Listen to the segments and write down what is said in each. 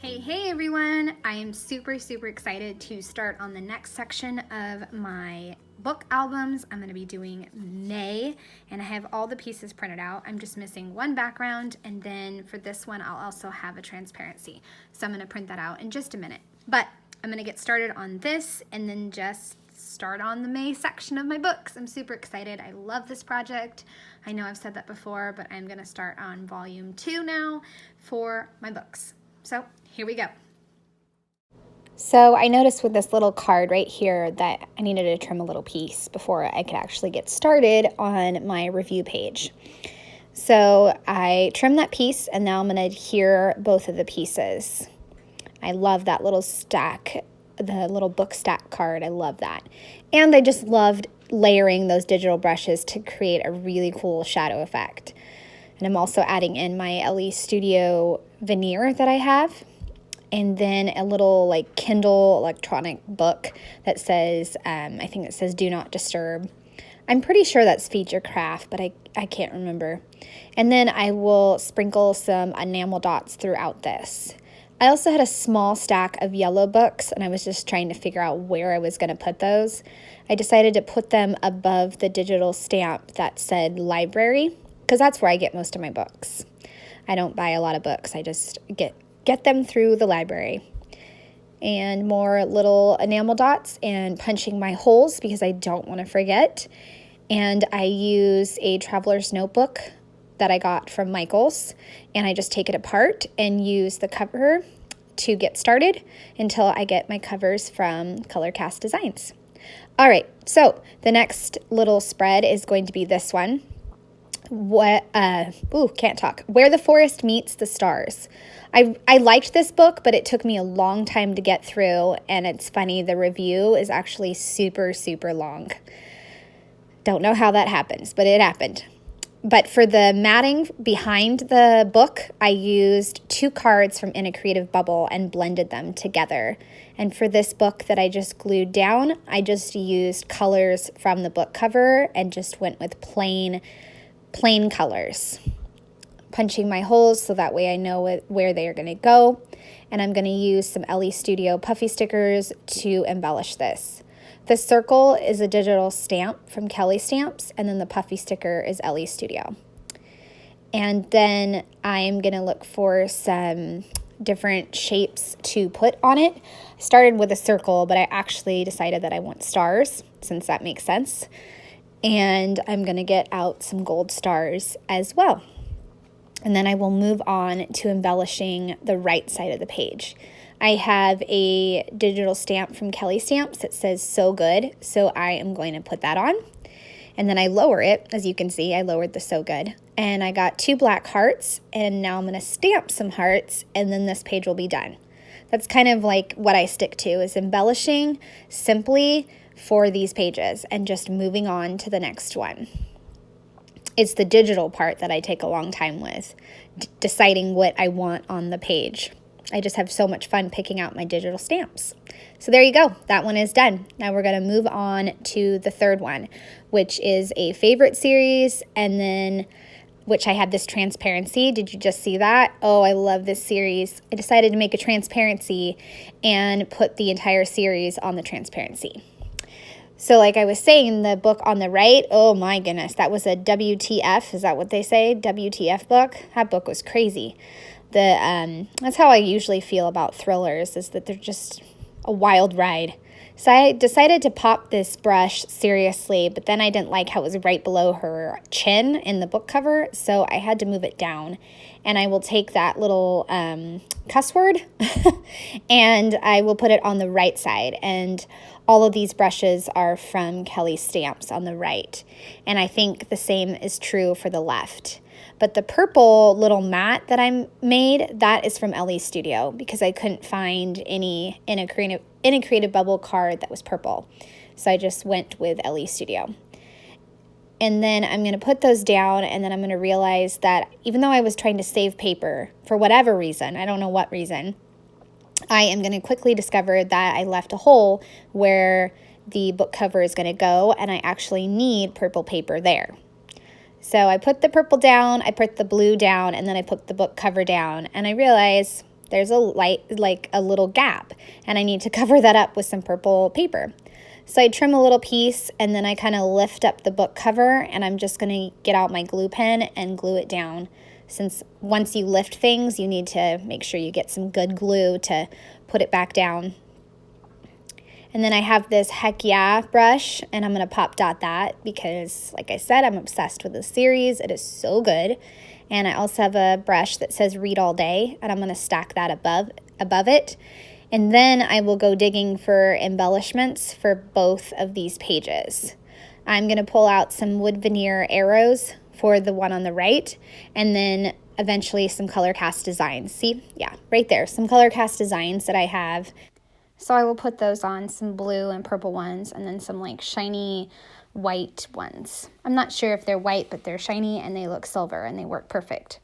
Hey everyone! I am super excited to start on the next section of my book albums. I'm going to be doing May, and I have all the pieces printed out. I'm just missing one background, and then for this one I'll also have a transparency. So I'm going to print that out in just a minute. But I'm going to get started on this and then just start on the May section of my books. I'm super excited. I love this project. I know I've said that before, but I'm going to start on volume 2 now for my books. So here we go. So I noticed with this little card right here that I needed to trim a little piece before I could actually get started on my review page. So I trimmed that piece, and now I'm going to adhere both of the pieces. I love that little stack, the little book stack card. I love that. And I just loved layering those digital brushes to create a really cool shadow effect. And I'm also adding in my LE Studio veneer that I have. And then a little like Kindle electronic book that says, I think it says do not disturb. I'm pretty sure that's feature craft, but I can't remember. And then I will sprinkle some enamel dots throughout this. I also had a small stack of yellow books, and I was just trying to figure out where I was going to put those. I decided to put them above the digital stamp that said library, because that's where I get most of my books. I don't buy a lot of books. I just get them through the library. And more little enamel dots and punching my holes because I don't want to forget. And I use a traveler's notebook that I got from Michael's, and I just take it apart and use the cover to get started until I get my covers from Color Cast Designs. All right, so the next little spread is going to be this one. Can't talk. Where the Forest Meets the Stars. I liked this book, but it took me a long time to get through, and it's funny, the review is actually super long. Don't know how that happens, but it happened. But for the matting behind the book, I used 2 cards from In a Creative Bubble and blended them together. And for this book that I just glued down, I just used colors from the book cover and just went with plain colors. Punching my holes so that way I know where they are going to go. And I'm going to use some LE Studio puffy stickers to embellish this. The circle is a digital stamp from Kellie Stamps, and then the puffy sticker is LE Studio. And then I'm going to look for some different shapes to put on it. I started with a circle, but I actually decided that I want stars, since that makes sense. And I'm going to get out some gold stars as well. And then I will move on to embellishing the right side of the page. I have a digital stamp from Kellie Stamps that says so good, so I am going to put that on. And then I lower it, as you can see, I lowered the so good. And I got 2 black hearts, and now I'm going to stamp some hearts, and then this page will be done. That's kind of like what I stick to, is embellishing simply for these pages and just moving on to the next one. It's the digital part that I take a long time with, deciding what I want on the page. I just have so much fun picking out my digital stamps. So there you go. That one is done. Now we're going to move on to the third one, which is a favorite series, and then which I had this transparency. Did you just see that? Oh, I love this series. I decided to make a transparency and put the entire series on the transparency. So like I was saying, the book on the right, oh my goodness, that was a WTF. Is that what they say? WTF book? That book was crazy. That's how I usually feel about thrillers, is that they're just a wild ride. So I decided to pop this brush seriously, but then I didn't like how it was right below her chin in the book cover, so I had to move it down. And I will take that little cuss word and I will put it on the right side. And all of these brushes are from Kellie Stamps on the right. And I think the same is true for the left. But the purple little mat that I made, that is from LE Studio, because I couldn't find any in a creative bubble card that was purple. So I just went with LE Studio. And then I'm going to put those down, and then I'm going to realize that even though I was trying to save paper, for whatever reason, I don't know what reason, I am going to quickly discover that I left a hole where the book cover is going to go, and I actually need purple paper there. So I put the purple down, I put the blue down, and then I put the book cover down, and I realized there's a like a little gap, and I need to cover that up with some purple paper. So I trim a little piece, and then I kind of lift up the book cover, and I'm just going to get out my glue pen and glue it down. Since once you lift things, you need to make sure you get some good glue to put it back down. And then I have this Heck Yeah brush, and I'm going to pop dot that because, like I said, I'm obsessed with this series. It is so good. And I also have a brush that says Read All Day, and I'm going to stack that above it. And then I will go digging for embellishments for both of these pages. I'm going to pull out some wood veneer arrows for the one on the right, and then eventually some color cast designs. See? Yeah, right there, some color cast designs that I have. So I will put those on, some blue and purple ones, and then some like shiny white ones. I'm not sure if they're white, but they're shiny and they look silver and they work perfect.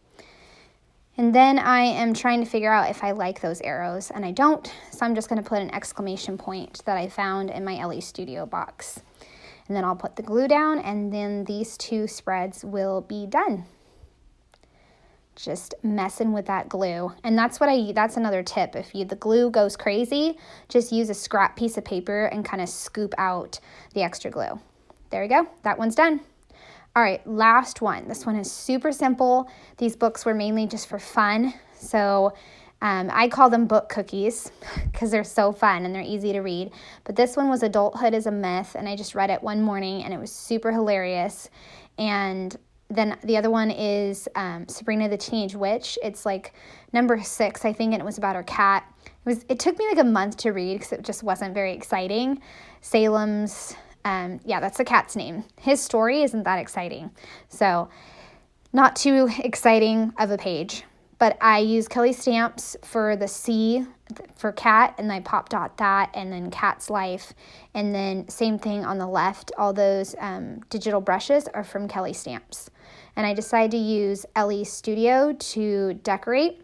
And then I am trying to figure out if I like those arrows, and I don't, so I'm just going to put an exclamation point that I found in my Ellie Studio box. And then I'll put the glue down, and then these two spreads will be done. Just messing with that glue. And that's another tip. If the glue goes crazy, just use a scrap piece of paper and kind of scoop out the extra glue. There we go. That one's done. All right, last one. This one is super simple. These books were mainly just for fun. So I call them book cookies because they're so fun and they're easy to read. But this one was Adulthood is a Myth, and I just read it one morning and it was super hilarious. And then the other one is Sabrina the Teenage Witch. It's like number 6, I think, and it was about her cat. It took me like a month to read because it just wasn't very exciting. Salem's, yeah, that's the cat's name. His story isn't that exciting. So not too exciting of a page. But I use Kellie Stamps for the C for cat, and I pop dot that, and then cat's life. And then same thing on the left. All those digital brushes are from Kellie Stamps. And I decided to use Ellie Studio to decorate.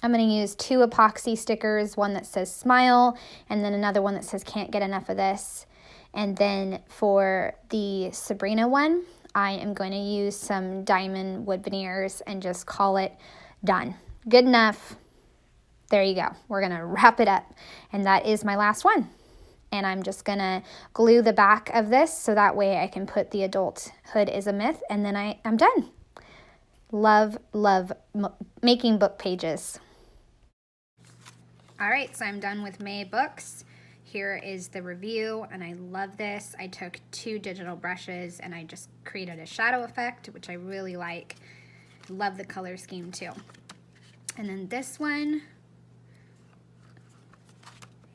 I'm going to use 2 epoxy stickers, one that says smile, and then another one that says can't get enough of this. And then for the Sabrina one, I am going to use some diamond wood veneers and just call it done. Good enough. There you go. We're going to wrap it up. And that is my last one. And I'm just going to glue the back of this so that way I can put the Adulthood is a Myth, and then I'm done. Love making book pages. All right, so I'm done with May books. Here is the review, and I love this. I took 2 digital brushes and I just created a shadow effect, which I really like. Love the color scheme too. And then this one,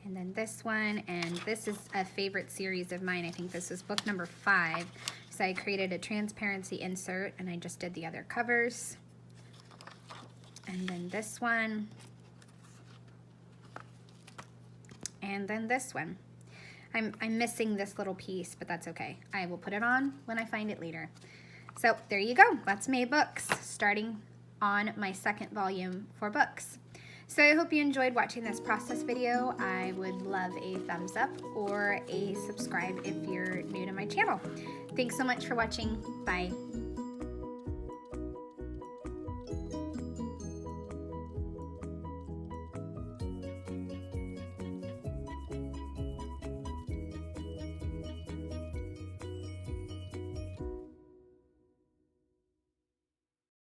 and then this one, and this is a favorite series of mine. I think this is book number 5. So I created a transparency insert, and I just did the other covers. And then this one. And then this one. I'm missing this little piece, but that's okay. I will put it on when I find it later. So there you go. That's May books, starting on my 2nd volume for books. So I hope you enjoyed watching this process video. I would love a thumbs up or a subscribe if you're new to my channel. Thanks so much for watching. Bye.